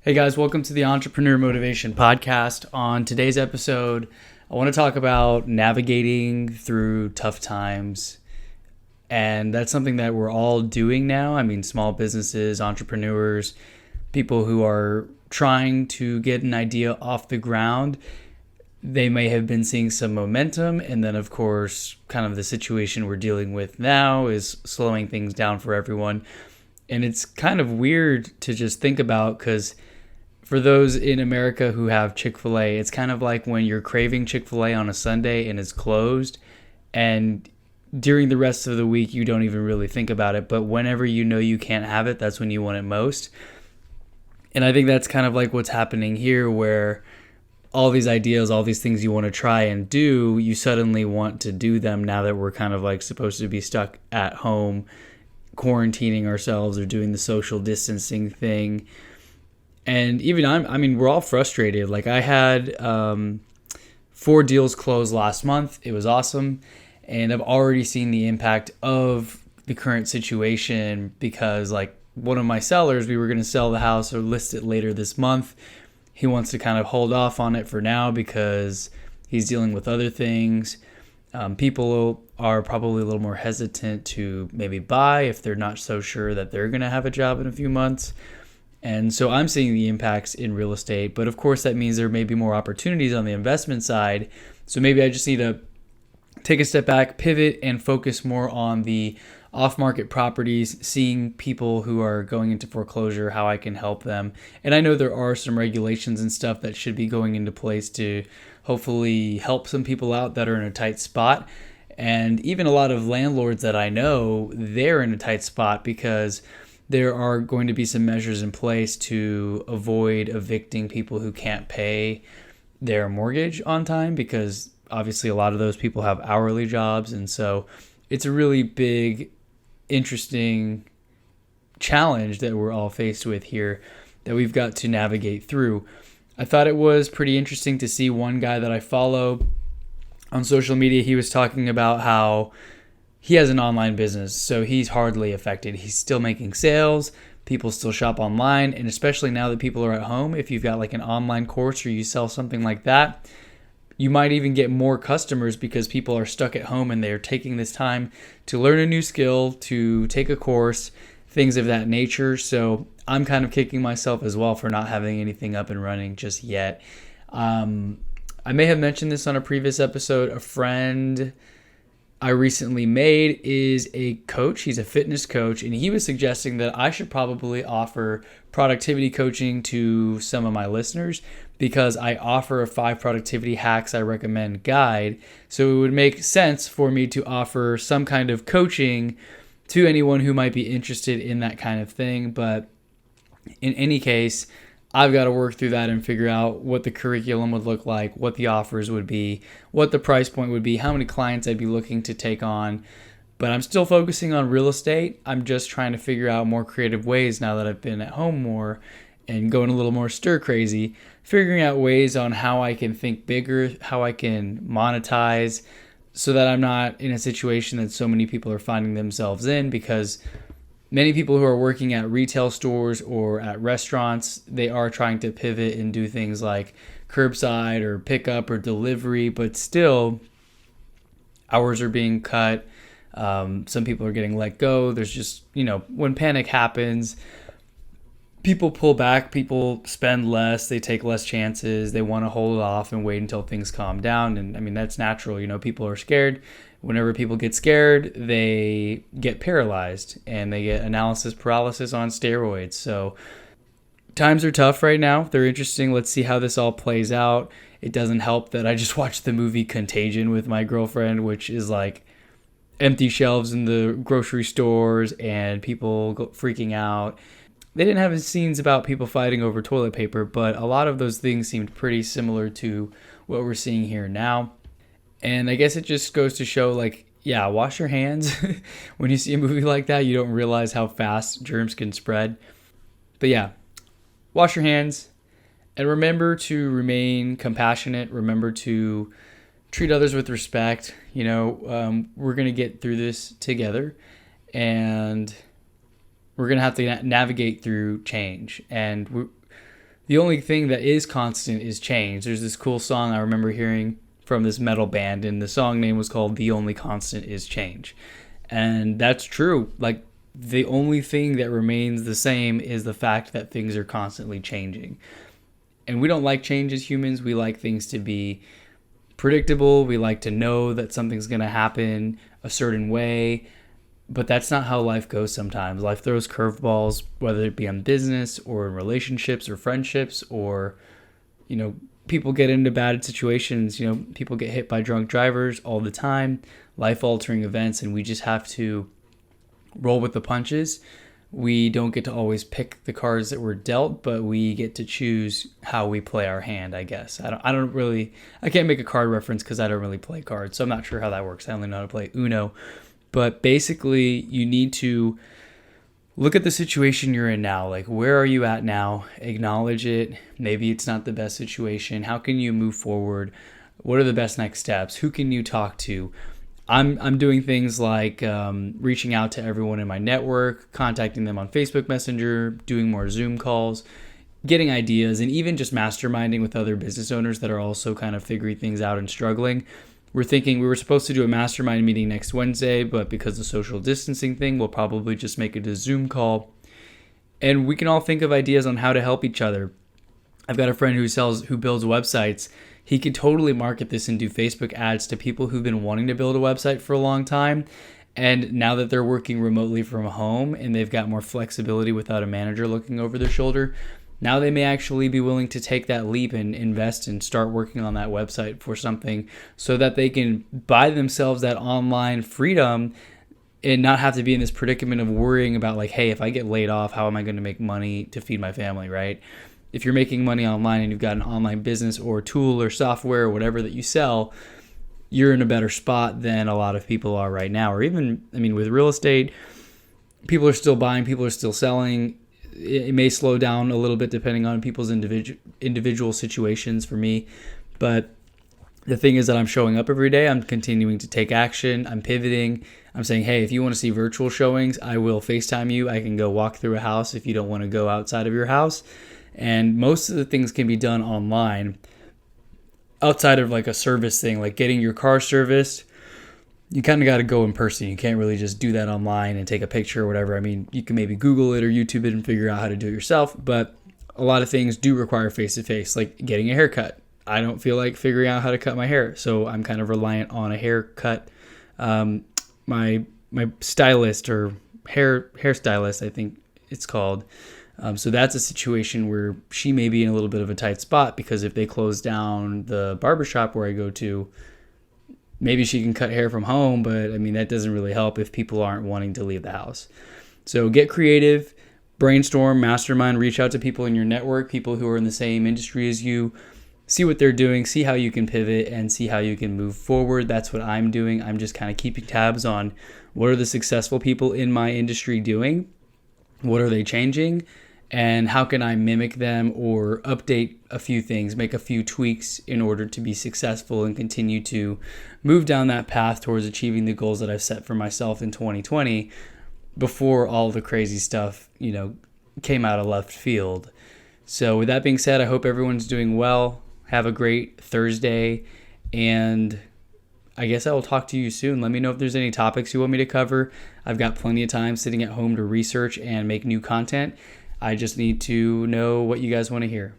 Hey guys, welcome to the Entrepreneur Motivation Podcast. On today's episode, I want to talk about navigating through tough times. And that's something that we're all doing now. I mean, small businesses, entrepreneurs, people who are trying to get an idea off the ground. They may have been seeing some momentum. And then, of course, kind of the situation we're dealing with now is slowing things down for everyone. And it's kind of weird to just think about because for those in America who have Chick-fil-A, it's kind of like when you're craving Chick-fil-A on a Sunday and it's closed, and during the rest of the week you don't even really think about it, but whenever you know you can't have it, that's when you want it most. And I think that's kind of like what's happening here, where all these ideas, all these things you want to try and do, you suddenly want to do them now that we're kind of like supposed to be stuck at home, quarantining ourselves or doing the social distancing thing. And even we're all frustrated. Like I had 4 deals closed last month. It was awesome. And I've already seen the impact of the current situation because like one of my sellers, we were going to sell the house or list it later this month. He wants to kind of hold off on it for now because he's dealing with other things. People are probably a little more hesitant to maybe buy if they're not so sure that they're going to have a job in a few months. And so I'm seeing the impacts in real estate, but of course that means there may be more opportunities on the investment side. So maybe I just need to take a step back, pivot, and focus more on the off-market properties, seeing people who are going into foreclosure, how I can help them. And I know there are some regulations and stuff that should be going into place to hopefully help some people out that are in a tight spot. And even a lot of landlords that I know, they're in a tight spot because there are going to be some measures in place to avoid evicting people who can't pay their mortgage on time, because obviously a lot of those people have hourly jobs. And so it's a really big, interesting challenge that we're all faced with here that we've got to navigate through. I thought it was pretty interesting to see one guy that I follow on social media. He was talking about how he has an online business, so he's hardly affected. He's still making sales. People still shop online. And especially now that people are at home, if you've got like an online course or you sell something like that, you might even get more customers because people are stuck at home and they're taking this time to learn a new skill, to take a course, things of that nature. So I'm kind of kicking myself as well for not having anything up and running just yet. I may have mentioned this on a previous episode. A friend I recently made is a coach. He's a fitness coach, and he was suggesting that I should probably offer productivity coaching to some of my listeners because I offer a 5 productivity hacks I recommend guide. So it would make sense for me to offer some kind of coaching to anyone who might be interested in that kind of thing. But in any case, I've got to work through that and figure out what the curriculum would look like, what the offers would be, what the price point would be, how many clients I'd be looking to take on. But I'm still focusing on real estate. I'm just trying to figure out more creative ways now that I've been at home more and going a little more stir crazy, figuring out ways on how I can think bigger, how I can monetize so that I'm not in a situation that so many people are finding themselves in, because many people who are working at retail stores or at restaurants, they are trying to pivot and do things like curbside or pickup or delivery, but still hours are being cut. Some people are getting let go. There's just, when panic happens, people pull back, people spend less, they take less chances, they want to hold off and wait until things calm down. And I mean, that's natural. People are scared. Whenever people get scared, they get paralyzed and they get analysis paralysis on steroids. So times are tough right now. They're interesting. Let's see how this all plays out. It doesn't help that I just watched the movie Contagion with my girlfriend, which is like empty shelves in the grocery stores and people freaking out. They didn't have scenes about people fighting over toilet paper, but a lot of those things seemed pretty similar to what we're seeing here now. And I guess it just goes to show, like, yeah, wash your hands. When you see a movie like that, you don't realize how fast germs can spread. But yeah, wash your hands and remember to remain compassionate. Remember to treat others with respect. We're going to get through this together, and we're going to have to navigate through change. And The only thing that is constant is change. There's this cool song I remember hearing from this metal band, and the song name was called The Only Constant Is Change. And that's true. Like, the only thing that remains the same is the fact that things are constantly changing. And we don't like change as humans. We like things to be predictable. We like to know that something's going to happen a certain way. But that's not how life goes sometimes. Life throws curveballs, whether it be on business or in relationships or friendships, or, people get into bad situations. People get hit by drunk drivers all the time, life-altering events, and we just have to roll with the punches. We don't get to always pick the cards that we're dealt, but we get to choose how we play our hand, I guess. I can't make a card reference because I don't really play cards, so I'm not sure how that works. I only know how to play Uno. But basically, you need to look at the situation you're in now. Like, where are you at now? Acknowledge it. Maybe it's not the best situation. How can you move forward? What are the best next steps? Who can you talk to? I'm doing things like reaching out to everyone in my network, contacting them on Facebook Messenger, doing more Zoom calls, getting ideas, and even just masterminding with other business owners that are also kind of figuring things out and struggling. We're thinking we were supposed to do a mastermind meeting next Wednesday, but because of the social distancing thing, we'll probably just make it a Zoom call. And we can all think of ideas on how to help each other. I've got a friend who builds websites. He could totally market this and do Facebook ads to people who've been wanting to build a website for a long time. And now that they're working remotely from home and they've got more flexibility without a manager looking over their shoulder, now they may actually be willing to take that leap and invest and start working on that website for something so that they can buy themselves that online freedom and not have to be in this predicament of worrying about, like, hey, if I get laid off, how am I going to make money to feed my family, right? If you're making money online and you've got an online business or tool or software or whatever that you sell, you're in a better spot than a lot of people are right now. Or even, with real estate, people are still buying, people are still selling. It may slow down a little bit depending on people's individual situations for me. But the thing is that I'm showing up every day. I'm continuing to take action. I'm pivoting. I'm saying, hey, if you want to see virtual showings, I will FaceTime you. I can go walk through a house if you don't want to go outside of your house. And most of the things can be done online outside of like a service thing, like getting your car serviced. You kind of got to go in person. You can't really just do that online and take a picture or whatever. You can maybe Google it or YouTube it and figure out how to do it yourself. But a lot of things do require face-to-face, like getting a haircut. I don't feel like figuring out how to cut my hair, so I'm kind of reliant on a haircut. My stylist or hairstylist, I think it's called. So that's a situation where she may be in a little bit of a tight spot because if they close down the barbershop where I go to, maybe she can cut hair from home, but that doesn't really help if people aren't wanting to leave the house. So get creative, brainstorm, mastermind, reach out to people in your network, people who are in the same industry as you, see what they're doing, see how you can pivot and see how you can move forward. That's what I'm doing. I'm just kind of keeping tabs on what are the successful people in my industry doing, what are they changing, and how can I mimic them or update a few things, make a few tweaks in order to be successful and continue to move down that path towards achieving the goals that I've set for myself in 2020 before all the crazy stuff, came out of left field. So with that being said, I hope everyone's doing well. Have a great Thursday, and I guess I will talk to you soon. Let me know if there's any topics you want me to cover. I've got plenty of time sitting at home to research and make new content. I just need to know what you guys want to hear.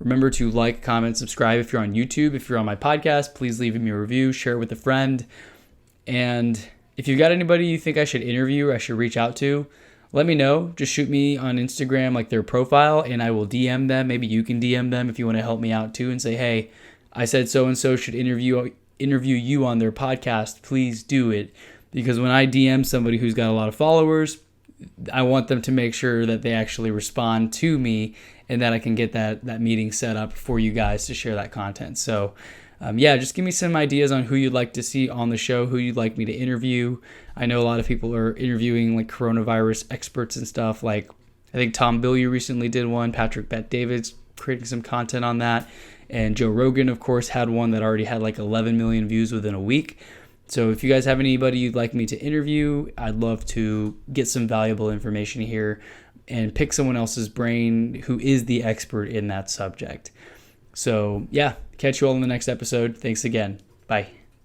Remember to like, comment, subscribe if you're on YouTube. If you're on my podcast, please leave me a review, share it with a friend. And if you've got anybody you think I should interview or I should reach out to, let me know. Just shoot me on Instagram, like their profile, and I will DM them. Maybe you can DM them if you want to help me out too and say, hey, I said so-and-so should interview you on their podcast. Please do it. Because when I DM somebody who's got a lot of followers, I want them to make sure that they actually respond to me and that I can get that meeting set up for you guys to share that content. So just give me some ideas on who you'd like to see on the show, who you'd like me to interview. I know a lot of people are interviewing like coronavirus experts and stuff. Like I think Tom Bilyeu recently did one. Patrick Bet-David's creating some content on that. And Joe Rogan, of course, had one that already had like 11 million views within a week. So if you guys have anybody you'd like me to interview, I'd love to get some valuable information here. and pick someone else's brain who is the expert in that subject. So yeah, catch you all in the next episode. Thanks again. Bye.